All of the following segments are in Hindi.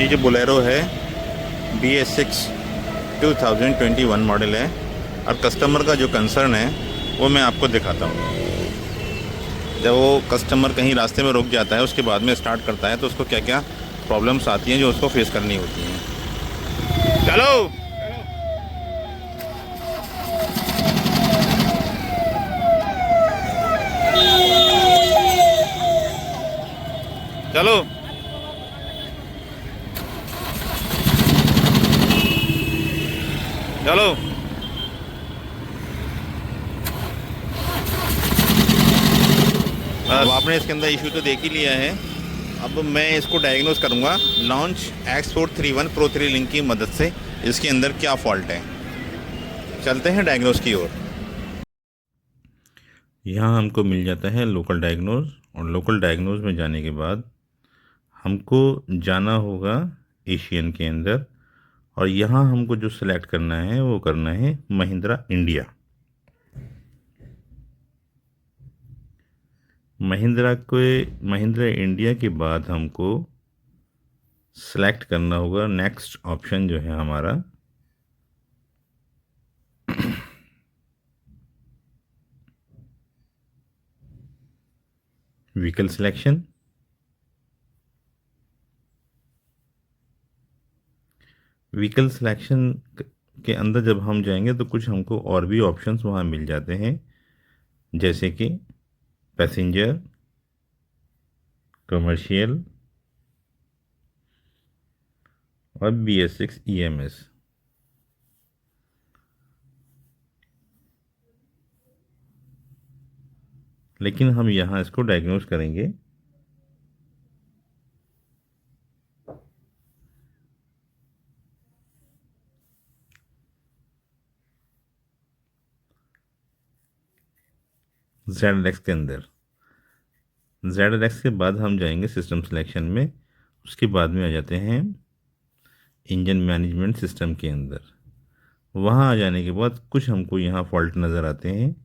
ये जो बोलेरो है BS6 2021 मॉडल है और कस्टमर का जो कंसर्न है वो मैं आपको दिखाता हूँ। जब वो कस्टमर कहीं रास्ते में रुक जाता है उसके बाद में स्टार्ट करता है तो उसको क्या क्या प्रॉब्लम्स आती हैं जो उसको फेस करनी होती हैं। चलो चलो चलो अब आपने इसके अंदर इशू तो देख ही लिया है। अब मैं इसको डायग्नोस करूंगा लॉन्च X431 Pro 3 लिंक की मदद से इसके अंदर क्या फॉल्ट है। चलते हैं डायग्नोस की ओर। यहाँ हमको मिल जाता है लोकल डायग्नोस और लोकल डायग्नोस में जाने के बाद हमको जाना होगा एशियन के अंदर और यहाँ हमको जो सिलेक्ट करना है वो करना है महिंद्रा इंडिया। महिंद्रा इंडिया के बाद हमको सेलेक्ट करना होगा नेक्स्ट ऑप्शन जो है हमारा व्हीकल सिलेक्शन। व्हीकल सिलेक्शन के अंदर जब हम जाएंगे तो कुछ हमको और भी ऑप्शंस वहाँ मिल जाते हैं, जैसे कि पैसेंजर, कमर्शियल और BS6 EMS। लेकिन हम यहाँ इसको डायग्नोस करेंगे ZX के अंदर। ZX के बाद हम जाएंगे सिस्टम सिलेक्शन में, उसके बाद में आ जाते हैं इंजन मैनेजमेंट सिस्टम के अंदर। वहाँ आ जाने के बाद कुछ हमको यहाँ फॉल्ट नज़र आते हैं।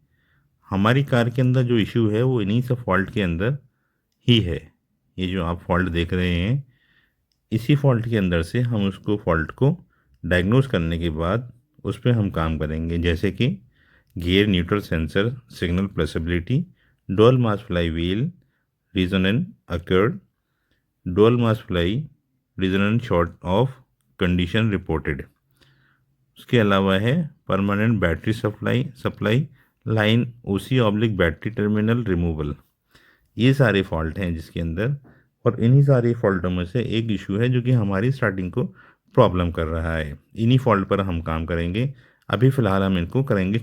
हमारी कार के अंदर जो इशू है वो इन्हीं सब फॉल्ट के अंदर ही है। ये जो आप फॉल्ट देख रहे हैं इसी फॉल्ट के अंदर से हम उसको फॉल्ट को डायग्नोस करने के बाद उस पर हम काम करेंगे, जैसे कि gear neutral sensor signal plausibility, dual mass flywheel resonant occurred, dual mass fly resonant short of condition reported. उसके अलावा है permanent battery supply line OC/ battery terminal removal. ये सारे फॉल्ट हैं जिसके अंदर, और इन्हीं सारे फॉल्टों में से एक इशू है जो कि हमारी स्टार्टिंग को प्रॉब्लम कर रहा है। इन्हीं फॉल्ट पर हम काम करेंगे। अभी फ़िलहाल हम इनको करेंगे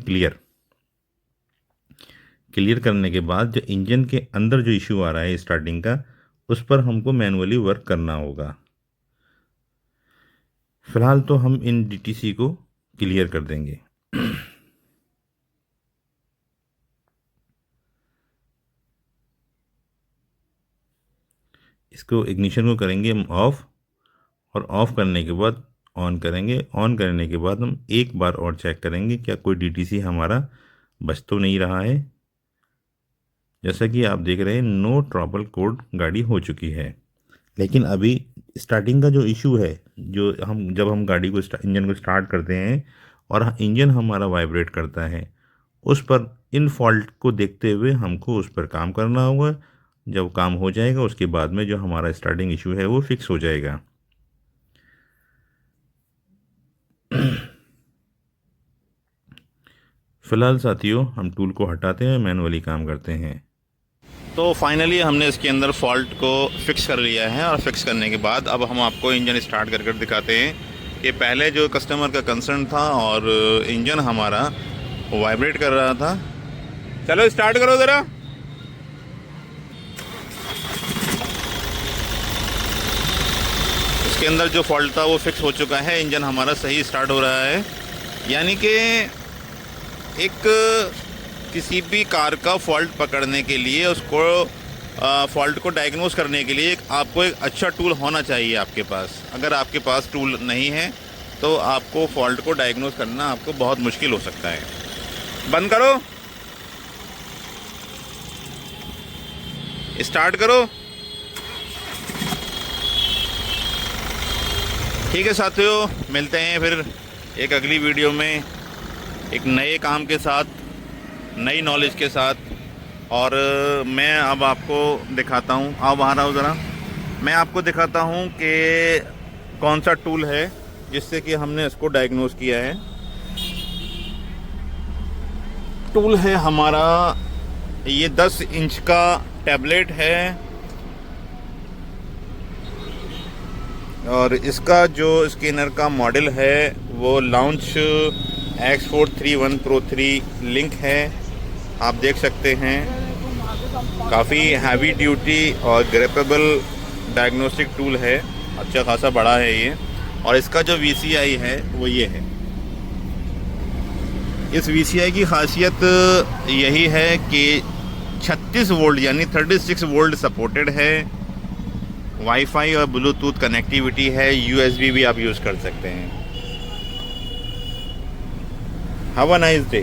क्लियर करने के बाद जो इंजन के अंदर जो इशू आ रहा है स्टार्टिंग का, उस पर हमको मैनुअली वर्क करना होगा। फ़िलहाल तो हम इन DTC को क्लियर कर देंगे। इसको इग्निशन को करेंगे हम ऑफ़, और ऑफ़ करने के बाद ऑन करेंगे। ऑन करने के बाद हम एक बार और चेक करेंगे क्या कोई DTC हमारा बच तो नहीं रहा है। जैसा कि आप देख रहे हैं नो ट्रबल कोड गाड़ी हो चुकी है। लेकिन अभी स्टार्टिंग का जो इशू है, जो जब हम गाड़ी को इंजन को स्टार्ट करते हैं और इंजन हमारा वाइब्रेट करता है, उस पर इन फॉल्ट को देखते हुए हमको उस पर काम करना होगा। जब काम हो जाएगा उसके बाद में जो हमारा स्टार्टिंग इशू है वो फिक्स हो जाएगा। फ़िलहाल साथियों हम टूल को हटाते हैं, मैनुअली काम करते हैं। तो फाइनली हमने इसके अंदर फॉल्ट को फिक्स कर लिया है, और फिक्स करने के बाद अब हम आपको इंजन स्टार्ट कर कर दिखाते हैं कि पहले जो कस्टमर का कंसर्न था और इंजन हमारा वाइब्रेट कर रहा था। चलो स्टार्ट करो ज़रा। इसके अंदर जो फॉल्ट था वो फिक्स हो चुका है, इंजन हमारा सही स्टार्ट हो रहा है। यानी कि एक किसी भी कार का फॉल्ट पकड़ने के लिए, उसको फॉल्ट को डायग्नोस करने के लिए आपको एक अच्छा टूल होना चाहिए आपके पास। अगर आपके पास टूल नहीं है तो आपको फॉल्ट को डायग्नोस करना आपको बहुत मुश्किल हो सकता है। बंद करो, स्टार्ट करो। ठीक है साथियों, मिलते हैं फिर एक अगली वीडियो में एक नए काम के साथ, नई नॉलेज के साथ। और मैं अब आपको दिखाता हूँ, आप बाहर आओ ज़रा, मैं आपको दिखाता हूँ कि कौन सा टूल है जिससे कि हमने इसको डायग्नोज किया है। टूल है हमारा ये 10 इंच का टैबलेट है और इसका जो स्कैनर का मॉडल है वो लॉन्च X431 Pro 3 लिंक है। आप देख सकते हैं काफ़ी हैवी ड्यूटी और ग्रेपेबल डायग्नोस्टिक टूल है, अच्छा खासा बड़ा है ये। और इसका जो VCI है वो ये है। इस VCI की खासियत यही है कि 36 वोल्ट यानी 36 वोल्ट सपोर्टेड है, वाईफाई और ब्लूटूथ कनेक्टिविटी है, USB भी आप यूज़ कर सकते हैं। Have a nice day.